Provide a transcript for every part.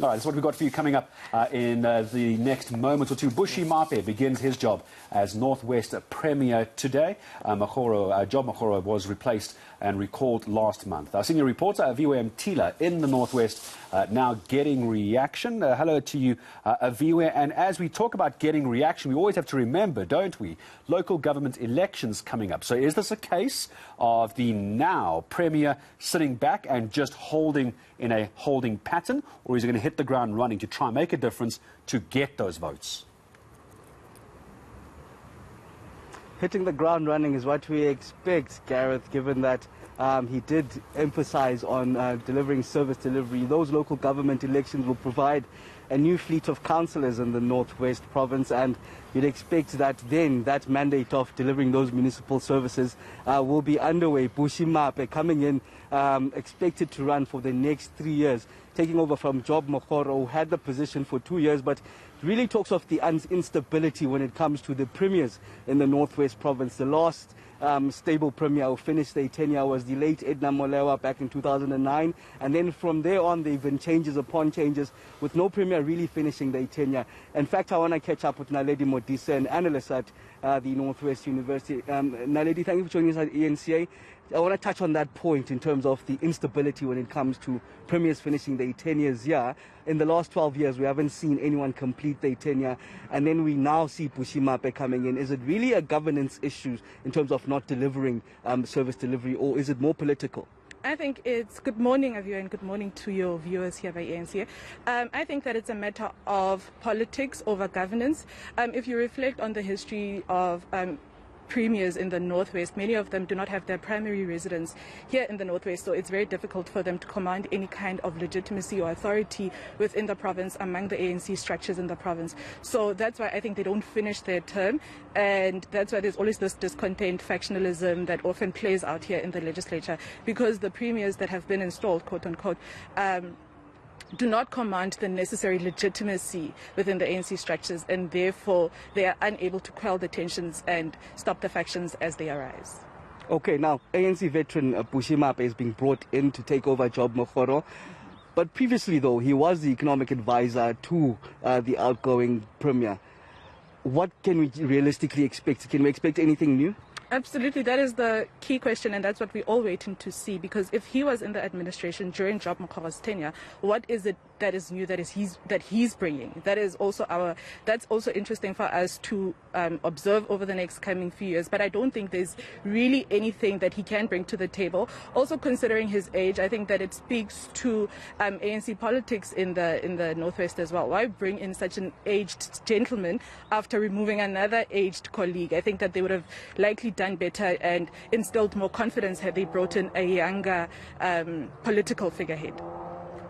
All right, that's what we've got for you coming up in the next moment or two. Bushy Maape begins his job as Northwest Premier today. Job Mokgoro was replaced and recalled last month. Our senior reporter, Aviwe Mtila, in the Northwest, now getting reaction. Hello to you, Aviwe. And as we talk about getting reaction, we always have to remember, don't we, local government elections coming up. So is this a case of the now Premier sitting back and just holding in a holding pattern, or is he going to hit the ground running to try and make a difference to get those votes? Hitting the ground running is what we expect, Gareth, given that he did emphasize on delivering service delivery. Those local government elections will provide a new fleet of councillors in the Northwest province, and you'd expect that then that mandate of delivering those municipal services will be underway. Bushy Maape coming in, expected to run for the next 3 years, taking over from Job Mokgoro, who had the position for 2 years, but really talks of the instability when it comes to the premiers in the Northwest province. The last stable premier who finished their tenure was the late Edna Molewa back in 2009, and then from there on there have been changes upon changes, with no premier really finishing their tenure. In fact, I want to catch up with Naledi Modise, an analyst at the Northwest University. Naledi, thank you for joining us at eNCA. I want to touch on that point in terms of the instability when it comes to premiers finishing their tenures here. In the last 12 years, we haven't seen anyone complete their tenure, and then we now see Bushy Maape coming in. Is it really a governance issue in terms of not delivering service delivery, or is it more political? I think it's good morning, Aviwe, and good morning to your viewers here by eNCA. I think that it's a matter of politics over governance. If you reflect on the history of premiers in the Northwest, many of them do not have their primary residence here in the Northwest, so it's very difficult for them to command any kind of legitimacy or authority within the province among the ANC structures in the province. So that's why I think they don't finish their term, and that's why there's always this discontent, factionalism that often plays out here in the legislature, because the premiers that have been installed, quote unquote, do not command the necessary legitimacy within the ANC structures, and therefore they are unable to quell the tensions and stop the factions as they arise. Okay, now ANC veteran Bushy Maape is being brought in to take over Job Mokgoro. But previously, though, he was the economic advisor to the outgoing premier. What can we realistically expect? Can we expect anything new? Absolutely, that is the key question, and that's what we're all waiting to see. Because if he was in the administration during Job Mokgoro's tenure, what is it that is new that he's bringing? That's also interesting for us to observe over the next coming few years. But I don't think there's really anything that he can bring to the table. Also, considering his age, I think that it speaks to ANC politics in the Northwest as well. Why bring in such an aged gentleman after removing another aged colleague? I think that they would have likely done better and instilled more confidence had they brought in a younger political figurehead.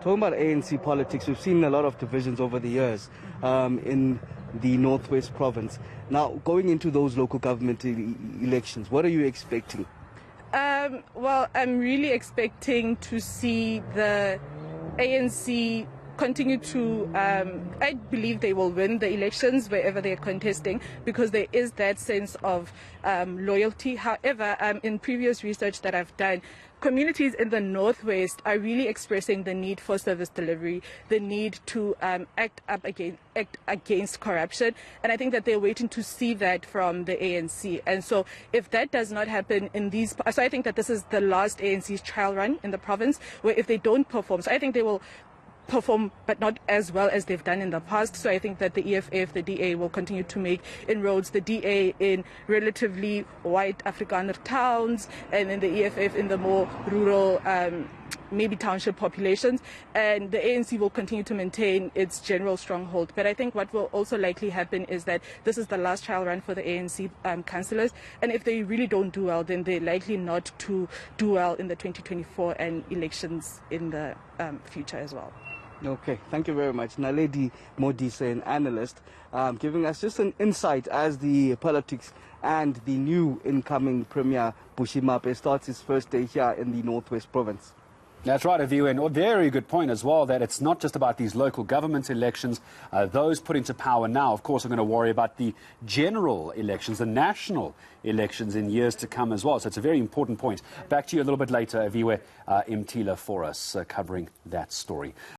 Talking about ANC politics, we've seen a lot of divisions over the years in the Northwest province. Now, going into those local government elections, what are you expecting? Well, I'm really expecting to see the ANC continue to, I believe they will win the elections wherever they're contesting, because there is that sense of loyalty. However, in previous research that I've done, communities in the Northwest are really expressing the need for service delivery, the need to act against corruption, and I think that they're waiting to see that from the ANC. And so if that does not happen in so I think that this is the last ANC's trial run in the province, where if they don't perform, so I think they will perform, but not as well as they've done in the past. So I think that the EFF, the DA, will continue to make inroads. The DA in relatively white Afrikaner towns, and then the EFF in the more rural, maybe township populations. And the ANC will continue to maintain its general stronghold. But I think what will also likely happen is that this is the last trial run for the ANC councillors. And if they really don't do well, then they're likely not to do well in the 2024 and elections in the future as well. Okay, thank you very much. Naledi Modise, an analyst, giving us just an insight as the politics and the new incoming Premier Bushy Maape starts his first day here in the Northwest province. That's right, Aviwe, and a very good point as well, that it's not just about these local government elections. Those put into power now, of course, are going to worry about the general elections, the national elections in years to come as well. So it's a very important point. Back to you a little bit later, Aviwe Mtila, for us covering that story.